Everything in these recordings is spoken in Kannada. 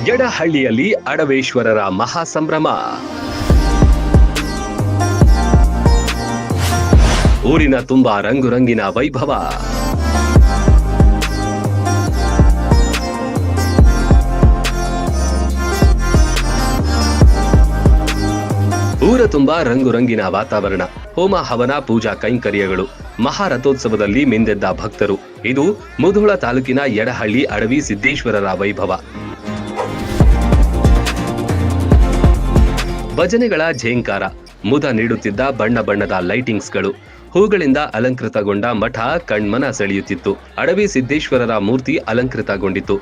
ಯಡಹಳ್ಳಿಯಲ್ಲಿ ಅಡವೇಶ್ವರರ ಮಹಾಸಂಭ್ರಮ. ಊರಿನ ತುಂಬಾ ರಂಗುರಂಗಿನ ವೈಭವ. ಊರ ತುಂಬಾ ರಂಗುರಂಗಿನ ವಾತಾವರಣ. ಹೋಮ ಹವನ ಪೂಜಾ ಕೈಂಕರ್ಯಗಳು. ಮಹಾರಥೋತ್ಸವದಲ್ಲಿ ಮಿಂದೆದ್ದ ಭಕ್ತರು. ಇದು ಮುಧೋಳ ತಾಲೂಕಿನ ಯಡಹಳ್ಳಿ ಅಡವಿ ಸಿದ್ದೇಶ್ವರರ ವೈಭವ. ಭಜನೆಗಳ ಝೇಂಕಾರ, ಮುದ ನೀಡುತ್ತಿದ್ದ ಬಣ್ಣ ಬಣ್ಣದ ಲೈಟಿಂಗ್ಸ್ಗಳು, ಹೂಗಳಿಂದ ಅಲಂಕೃತಗೊಂಡ ಮಠ ಕಣ್ಮನ ಸೆಳೆಯುತ್ತಿತ್ತು. ಅಡವಿ ಸಿದ್ದೇಶ್ವರರ ಮೂರ್ತಿ ಅಲಂಕೃತಗೊಂಡಿತ್ತು.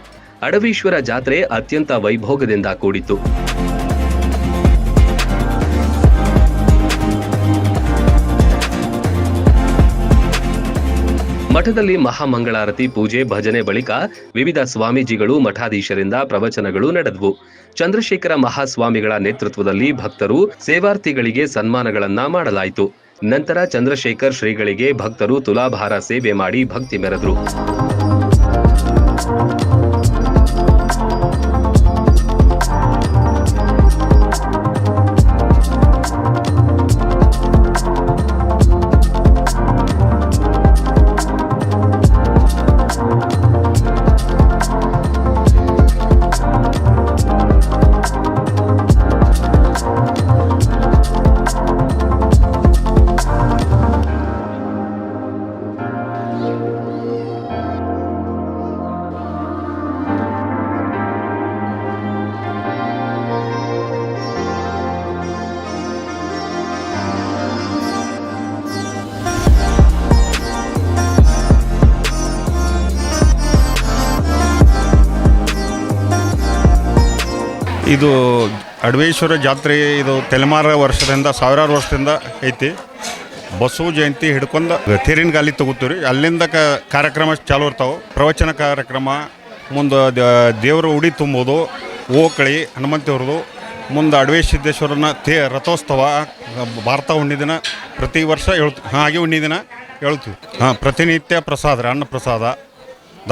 ಅಡವೀಶ್ವರ ಜಾತ್ರೆ ಅತ್ಯಂತ ವೈಭೋಗದಿಂದ ಕೂಡಿತ್ತು. ಮಠದಲ್ಲಿ ಮಹಾಮಂಗಳಾರತಿ ಪೂಜೆ ಭಜನೆ ಬಳಿಕ ವಿವಿಧ ಸ್ವಾಮೀಜಿಗಳು ಮಠಾಧೀಶರಿಂದ ಪ್ರವಚನಗಳು ನಡೆದವು. ಚಂದ್ರಶೇಖರ ಮಹಾಸ್ವಾಮಿಗಳ ನೇತೃತ್ವದಲ್ಲಿ ಭಕ್ತರು ಸೇವಾರ್ಥಿಗಳಿಗೆ ಸನ್ಮಾನಗಳನ್ನ ಮಾಡಲಾಯಿತು. ನಂತರ ಚಂದ್ರಶೇಖರ್ ಶ್ರೀಗಳಿಗೆ ಭಕ್ತರು ತುಲಾಭಾರ ಸೇವೆ ಮಾಡಿ ಭಕ್ತಿ ಮೆರೆದರು. ಇದು ಅಡವೇಶ್ವರ ಜಾತ್ರೆ. ಇದು ತಲೆಮಾರ ವರ್ಷದಿಂದ ಸಾವಿರಾರು ವರ್ಷದಿಂದ ಐತಿ. ಬಸವ ಜಯಂತಿ ಹಿಡ್ಕೊಂಡು ತೇರಿನ ಗಾಲಿ ತಗೋತೀವಿ. ಅಲ್ಲಿಂದ ಕಾರ್ಯಕ್ರಮ ಚಾಲು ಇರ್ತಾವೆ. ಪ್ರವಚನ ಕಾರ್ಯಕ್ರಮ, ಮುಂದೆ ದೇವರ ಉಡಿ ತುಂಬೋದು, ಓಕಳಿ ಹನುಮಂತವ್ರದ್ದು, ಮುಂದೆ ಅಡವೇಶ್ ಸಿದ್ದೇಶ್ವರನ ರಥೋತ್ಸವ, ಭಾರತ ಹುಣ್ಣಿದಿನ ಪ್ರತಿ ವರ್ಷ ಹೇಳ್ತೀವಿ. ಹಾಗೆ ಹುಣ್ಣಿದಿನ ಹೇಳ್ತೀವಿ. ಪ್ರತಿನಿತ್ಯ ಪ್ರಸಾದ, ಅನ್ನ ಪ್ರಸಾದ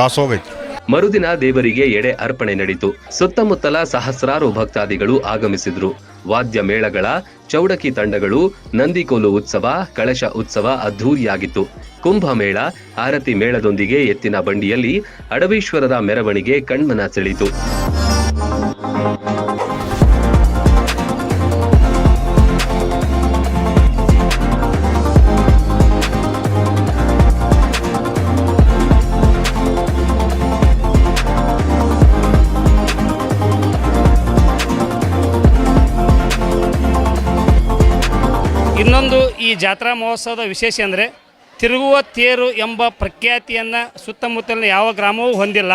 ದಾಸೋಗ ಐತಿ. ಮರುದಿನ ದೇವರಿಗೆ ಎಡೆ ಅರ್ಪಣೆ ನಡೆಯಿತು. ಸುತ್ತಮುತ್ತಲ ಸಹಸ್ರಾರು ಭಕ್ತಾದಿಗಳು ಆಗಮಿಸಿದ್ರು. ವಾದ್ಯ ಮೇಳಗಳ, ಚೌಡಕಿ ತಂಡಗಳು, ನಂದಿಕೋಲು ಉತ್ಸವ, ಕಳಶ ಉತ್ಸವ ಅದ್ಧೂರಿಯಾಗಿತ್ತು. ಕುಂಭಮೇಳ, ಆರತಿ ಮೇಳದೊಂದಿಗೆ ಎತ್ತಿನ ಬಂಡಿಯಲ್ಲಿ ಅಡವೀಶ್ವರರ ಮೆರವಣಿಗೆ ಕಣ್ಮನ ಸೆಳೆಯಿತು. ಇನ್ನೊಂದು ಈ ಜಾತ್ರಾ ಮಹೋತ್ಸವದ ವಿಶೇಷ ಅಂದರೆ ತಿರುಗುವ ತೇರು ಎಂಬ ಪ್ರಖ್ಯಾತಿಯನ್ನು ಸುತ್ತಮುತ್ತಲಿನ ಯಾವ ಗ್ರಾಮವೂ ಹೊಂದಿಲ್ಲ.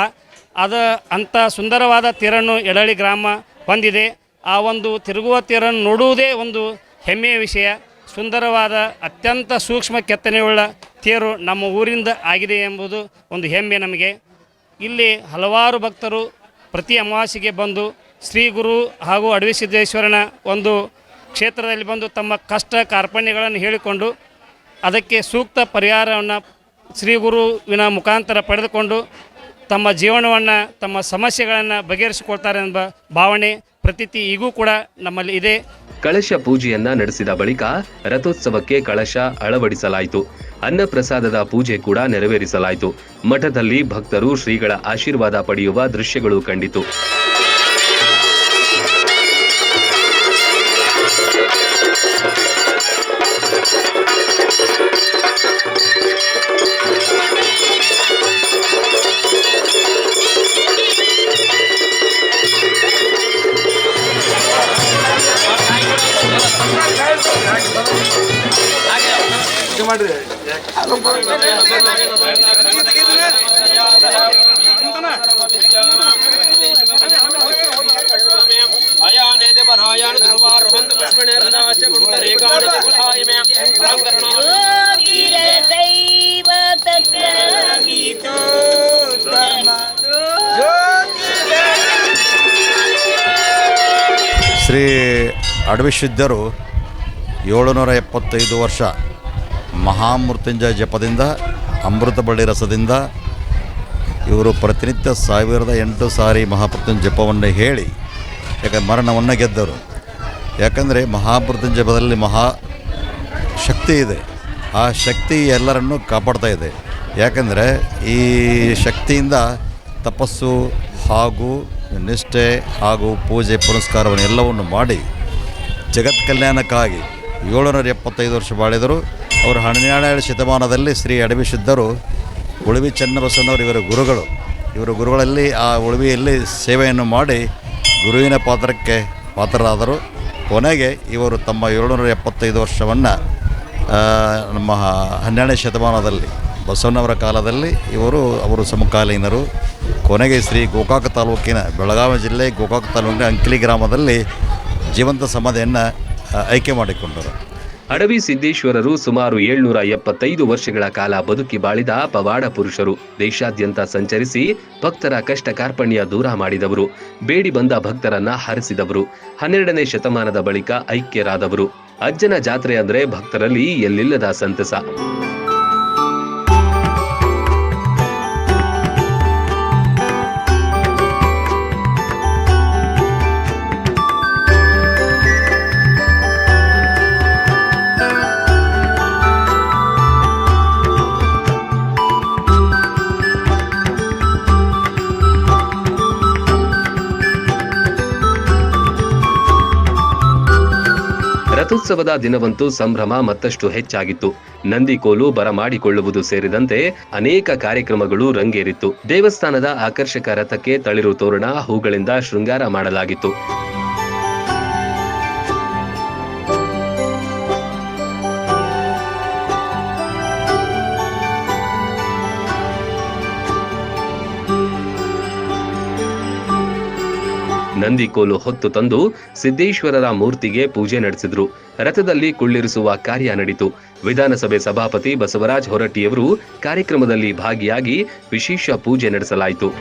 ಅಂಥ ಸುಂದರವಾದ ತೇರನ್ನು ಯಡಹಳ್ಳಿ ಗ್ರಾಮ ಹೊಂದಿದೆ. ಆ ಒಂದು ತಿರುಗುವ ತೇರನ್ನು ನೋಡುವುದೇ ಒಂದು ಹೆಮ್ಮೆಯ ವಿಷಯ. ಸುಂದರವಾದ ಅತ್ಯಂತ ಸೂಕ್ಷ್ಮ ಕೆತ್ತನೆಯುಳ್ಳ ತೇರು ನಮ್ಮ ಊರಿಂದ ಆಗಿದೆ ಎಂಬುದು ಒಂದು ಹೆಮ್ಮೆ ನಮಗೆ. ಇಲ್ಲಿ ಹಲವಾರು ಭಕ್ತರು ಪ್ರತಿ ಅಮಾವಾಸ್ಯೆಗೆ ಬಂದು ಶ್ರೀ ಗುರು ಹಾಗೂ ಅಡವಿ ಸಿದ್ದೇಶ್ವರನ ಒಂದು ಕ್ಷೇತ್ರದಲ್ಲಿ ಬಂದು ತಮ್ಮ ಕಷ್ಟ ಕಾರ್ಪಣ್ಯಗಳನ್ನು ಹೇಳಿಕೊಂಡು ಅದಕ್ಕೆ ಸೂಕ್ತ ಪರಿಹಾರವನ್ನು ಶ್ರೀ ಗುರುವಿನ ಮುಖಾಂತರ ಪಡೆದುಕೊಂಡು ತಮ್ಮ ಜೀವನವನ್ನು, ತಮ್ಮ ಸಮಸ್ಯೆಗಳನ್ನು ಬಗೆಹರಿಸಿಕೊಳ್ತಾರೆ ಎಂಬ ಭಾವನೆ ಪ್ರತೀತಿ ಈಗೂ ಕೂಡ ನಮ್ಮಲ್ಲಿ ಇದೆ. ಕಳಶ ಪೂಜೆಯನ್ನ ನಡೆಸಿದ ಬಳಿಕ ರಥೋತ್ಸವಕ್ಕೆ ಕಳಶ ಅಳವಡಿಸಲಾಯಿತು. ಅನ್ನ ಪ್ರಸಾದದ ಪೂಜೆ ಕೂಡ ನೆರವೇರಿಸಲಾಯಿತು. ಮಠದಲ್ಲಿ ಭಕ್ತರು ಶ್ರೀಗಳ ಆಶೀರ್ವಾದ ಪಡೆಯುವ ದೃಶ್ಯಗಳು ಕಂಡಿತು. ಶ್ರೀ ಅಡವಿಸಿದ್ದರು 775 ವರ್ಷ ಮಹಾಮೃತ್ಯುಂಜಯ ಜಪದಿಂದ, ಅಮೃತ ಬಳ್ಳಿ ರಸದಿಂದ ಇವರು ಪ್ರತಿನಿತ್ಯ 1008 ಸಾರಿ ಮಹಾಮೃತ್ಯುಂಜಯ ಜಪವನ್ನು ಹೇಳಿ ಯಾಕಂದರೆ ಮರಣವನ್ನು ಗೆದ್ದರು. ಯಾಕಂದರೆ ಮಹಾಮೃತ್ಯುಂಜಯ ಜಪದಲ್ಲಿ ಶಕ್ತಿ ಇದೆ. ಆ ಶಕ್ತಿ ಎಲ್ಲರನ್ನೂ ಕಾಪಾಡ್ತಾ ಇದೆ. ಯಾಕಂದರೆ ಈ ಶಕ್ತಿಯಿಂದ ತಪಸ್ಸು ಹಾಗೂ ನಿಷ್ಠೆ ಹಾಗೂ ಪೂಜೆ ಪುನಸ್ಕಾರವನ್ನು ಎಲ್ಲವನ್ನು ಮಾಡಿ ಜಗತ್ ಕಲ್ಯಾಣಕ್ಕಾಗಿ 775 ವರ್ಷ ಬಾಳಿದರು. ಅವರು 12ನೇ ಶತಮಾನದಲ್ಲಿ ಶ್ರೀ ಅಡವಿಸಿದ್ದರು. ಉಳುವಿ ಚನ್ನಬಸವನವರು ಇವರ ಗುರುಗಳು. ಇವರ ಗುರುಗಳಲ್ಲಿ ಆ ಉಳುವಿಯಲ್ಲಿ ಸೇವೆಯನ್ನು ಮಾಡಿ ಗುರುವಿನ ಪಾತ್ರಕ್ಕೆ ಪಾತ್ರರಾದರು. ಕೊನೆಗೆ ಇವರು ತಮ್ಮ 775 ವರ್ಷವನ್ನು ನಮ್ಮ 12ನೇ ಶತಮಾನದಲ್ಲಿ ಬಸವಣ್ಣವರ ಕಾಲದಲ್ಲಿ ಅವರು ಸಮಕಾಲೀನರು. ಕೊನೆಗೆ ಶ್ರೀ ಗೋಕಾಕ ತಾಲೂಕಿನ ಬೆಳಗಾವಿ ಜಿಲ್ಲೆ ಗೋಕಾಕ ತಾಲೂಕಿನ ಅಂಕಿಲಿ ಗ್ರಾಮದಲ್ಲಿ ಜೀವಂತ ಸಮಾಧಿಯನ್ನು ಆಯ್ಕೆ ಮಾಡಿಕೊಂಡರು. ಅಡವಿ ಸಿದ್ದೇಶ್ವರರು ಸುಮಾರು 775 ವರ್ಷಗಳ ಕಾಲ ಬದುಕಿ ಬಾಳಿದ ಪವಾಡ ಪುರುಷರು. ದೇಶಾದ್ಯಂತ ಸಂಚರಿಸಿ ಭಕ್ತರ ಕಷ್ಟ ಕಾರ್ಪಣ್ಯ ದೂರ ಮಾಡಿದವರು. ಬೇಡಿ ಬಂದ ಭಕ್ತರನ್ನ ಹರಿಸಿದವರು. 12ನೇ ಶತಮಾನದ ಬಳಿಕ ಐಕ್ಯರಾದವರು. ಅಜ್ಜನ ಜಾತ್ರೆ ಅಂದ್ರೆ ಭಕ್ತರಲ್ಲಿ ಎಲ್ಲಿಲ್ಲದ ಸಂತಸ. ರಥೋತ್ಸವದ ದಿನವಂತೂ ಸಂಭ್ರಮ ಮತ್ತಷ್ಟು ಹೆಚ್ಚಾಗಿತ್ತು. ನಂದಿಕೋಲು ಬರಮಾಡಿಕೊಳ್ಳುವುದು ಸೇರಿದಂತೆ ಅನೇಕ ಕಾರ್ಯಕ್ರಮಗಳು ರಂಗೇರಿತ್ತು. ದೇವಸ್ಥಾನದ ಆಕರ್ಷಕ ರಥಕ್ಕೆ ತಳಿರು ತೋರಣ, ಹೂಗಳಿಂದ ಶೃಂಗಾರ ಮಾಡಲಾಗಿತ್ತು. ನಂದಿಕೋಲು ಹೊತ್ತು ತಂದು ಸಿದ್ದೇಶ್ವರರ ಮೂರ್ತಿಗೆ ಪೂಜೆ ನಡೆಸಿದ್ರು. ರಥದಲ್ಲಿ ಕುಳ್ಳಿರಿಸುವ ಕಾರ್ಯ ನಡೆಯಿತು. ವಿಧಾನಸಭೆ ಸಭಾಪತಿ ಬಸವರಾಜ ಹೊರಟ್ಟಿಯವರು ಕಾರ್ಯಕ್ರಮದಲ್ಲಿ ಭಾಗಿಯಾಗಿ ವಿಶೇಷ ಪೂಜೆ ನಡೆಸಲಾಯಿತು.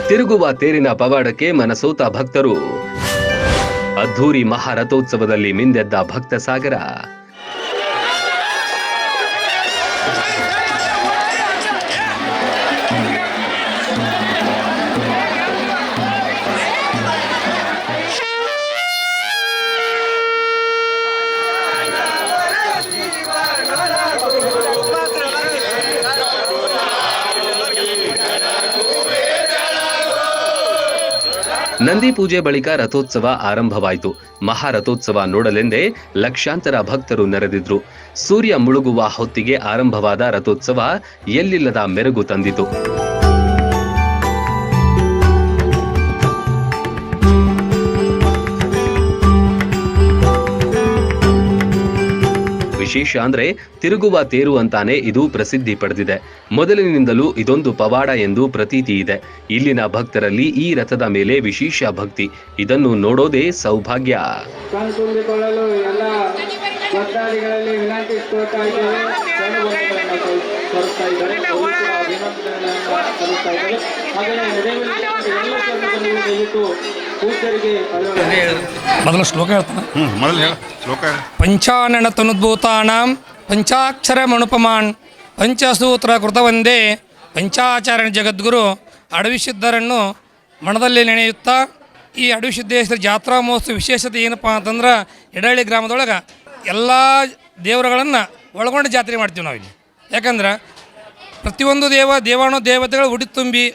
ತಿರುಗುವ ತೇರಿನ ಪವಾಡಕ್ಕೆ ಮನಸೋತ ಭಕ್ತರು. ಅದ್ಧೂರಿ ಮಹಾರಥೋತ್ಸವದಲ್ಲಿ ಮಿಂದೆದ್ದ ಭಕ್ತ ಸಾಗರ. ನಂದಿ ಪೂಜೆ ಬಳಿಕ ರಥೋತ್ಸವ ಆರಂಭವಾಯಿತು. ಮಹಾರಥೋತ್ಸವ ನೋಡಲೆಂದೇ ಲಕ್ಷಾಂತರ ಭಕ್ತರು ನೆರೆದಿದ್ರು. ಸೂರ್ಯ ಮುಳುಗುವ ಹೊತ್ತಿಗೆ ಆರಂಭವಾದ ರಥೋತ್ಸವ ಎಲ್ಲಿಲ್ಲದ ಮೆರುಗು ತಂದಿತು. ವಿಶೇಷ ಅಂದ್ರೆ ತಿರುಗುವ ತೇರು ಅಂತಾನೆ ಇದು ಪ್ರಸಿದ್ಧಿ ಪಡೆದಿದೆ. ಮೊದಲಿನಿಂದಲೂ ಇದೊಂದು ಪವಾಡ ಎಂದು ಪ್ರತೀತಿ ಇದೆ. ಇಲ್ಲಿನ ಭಕ್ತರಲ್ಲಿ ಈ ರಥದ ಮೇಲೆ ವಿಶೇಷ ಭಕ್ತಿ. ಇದನ್ನು ನೋಡೋದೇ ಸೌಭಾಗ್ಯ. ಮೊದಲು ಶ್ಲೋಕ ಹೇಳ್ತಾನೆ. ಪಂಚಾನನ ತನುದ್ಭೂತಾನಾಂ ಪಂಚಾಕ್ಷರ ಮಣುಪಮಾನ್ ಪಂಚಸೂತ್ರ ಕೃತವಂದೇ ಪಂಚಾಚಾರ್ಯ ಜಗದ್ಗುರು ಅಡವಿಸಿದ್ದರನ್ನು ಮನದಲ್ಲಿ ನೆನೆಯುತ್ತಾ ಈ ಅಡವಿಸಿದ್ದೇಶ್ವರ ಜಾತ್ರಾ ಮಹೋತ್ಸವ ವಿಶೇಷತೆ ಏನಪ್ಪ ಅಂತಂದ್ರೆ ಎಡಹಳ್ಳಿ ಗ್ರಾಮದೊಳಗೆ ಎಲ್ಲ ದೇವರುಗಳನ್ನು ಒಳಗೊಂಡು ಜಾತ್ರೆ ಮಾಡ್ತೀವಿ ನಾವಿಲ್ಲಿ. ಯಾಕಂದ್ರೆ ಪ್ರತಿಯೊಂದು ದೇವಾನು ದೇವತೆಗಳು ಉಡಿ ತುಂಬಿ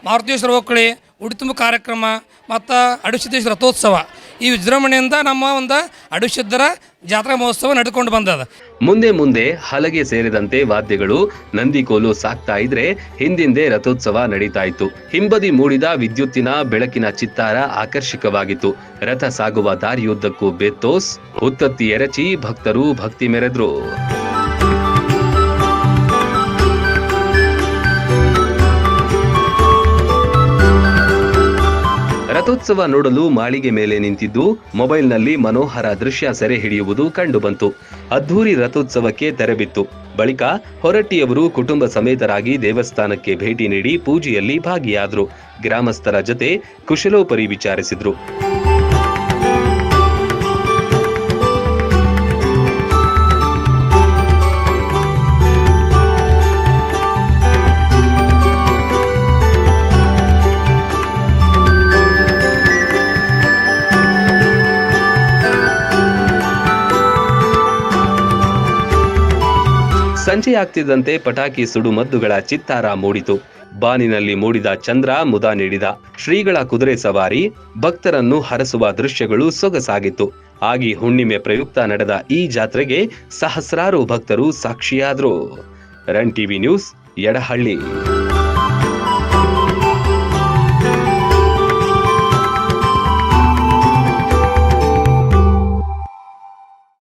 ಮಾರುತೇಶ್ವರ ಹೋಗ್ಕಳಿ ಉಡಿ ತುಂಬ ಕಾರ್ಯಕ್ರಮ ಮತ್ತು ಅಡವಿಸಿದ್ದೇಶ್ವರ ರಥೋತ್ಸವ ಈ ವಿಜೃಂಭಣೆಯಿಂದ ನಮ್ಮ ಒಂದು ಅಡವಿಸಿದ್ದರ ಜಾತ್ರಾ ಮಹೋತ್ಸವ ನಡೆದುಕೊಂಡು ಬಂದದ. ಮುಂದೆ ಮುಂದೆ ಹಲಗೆ ಸೇರಿದಂತೆ ವಾದ್ಯಗಳು ನಂದಿಕೋಲು ಸಾಕ್ತಾ ಇದ್ರೆ ಹಿಂದಿಂದೆ ರಥೋತ್ಸವ ನಡೀತಾ ಇತ್ತು. ಹಿಂಬದಿ ಮೂಡಿದ ವಿದ್ಯುತ್ತಿನ ಬೆಳಕಿನ ಚಿತ್ತಾರ ಆಕರ್ಷಕವಾಗಿತ್ತು. ರಥ ಸಾಗುವ ದಾರಿಯುದ್ದಕ್ಕೂ ಬೆತ್ತೋಸ್ ಹುತ್ತತ್ತಿ ಎರಚಿ ಭಕ್ತರು ಭಕ್ತಿ ಮೆರೆದ್ರು. ರಥೋತ್ಸವ ನೋಡಲು ಮಾಳಿಗೆ ಮೇಲೆ ನಿಂತಿದ್ದು ಮೊಬೈಲ್ನಲ್ಲಿ ಮನೋಹರ ದೃಶ್ಯ ಸೆರೆ ಹಿಡಿಯುವುದು ಕಂಡುಬಂತು. ಅದ್ಧೂರಿ ರಥೋತ್ಸವಕ್ಕೆ ತೆರೆಬಿತ್ತು. ಬಳಿಕ ಹೊರಟ್ಟಿಯವರು ಕುಟುಂಬ ಸಮೇತರಾಗಿ ದೇವಸ್ಥಾನಕ್ಕೆ ಭೇಟಿ ನೀಡಿ ಪೂಜೆಯಲ್ಲಿ ಭಾಗಿಯಾದರು. ಗ್ರಾಮಸ್ಥರ ಜೊತೆ ಕುಶಲೋಪರಿ ವಿಚಾರಿಸಿದ್ರು. ಸಂಜೆಯಾಗ್ತಿದ್ದಂತೆ ಪಟಾಕಿ ಸುಡುಮದ್ದುಗಳ ಚಿತ್ತಾರ ಮೂಡಿತು. ಬಾನಿನಲ್ಲಿ ಮೂಡಿದ ಚಂದ್ರ ಮುದ ನೀಡಿದ. ಶ್ರೀಗಳ ಕುದುರೆ ಸವಾರಿ, ಭಕ್ತರನ್ನು ಹರಸುವ ದೃಶ್ಯಗಳು ಸೊಗಸಾಗಿತ್ತು. ಆಗಿ ಹುಣ್ಣಿಮೆ ಪ್ರಯುಕ್ತ ನಡೆದ ಈ ಜಾತ್ರೆಗೆ ಸಹಸ್ರಾರು ಭಕ್ತರು ಸಾಕ್ಷಿಯಾದರು. Run TV news, Yadahalli.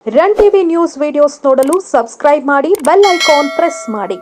Run TV news videos ನೋಡಲು ಸಬ್ಸ್ಕ್ರೈಬ್ ಮಾಡಿ, ಬೆಲ್ ಐಕಾನ್ ಪ್ರೆಸ್ ಮಾಡಿ.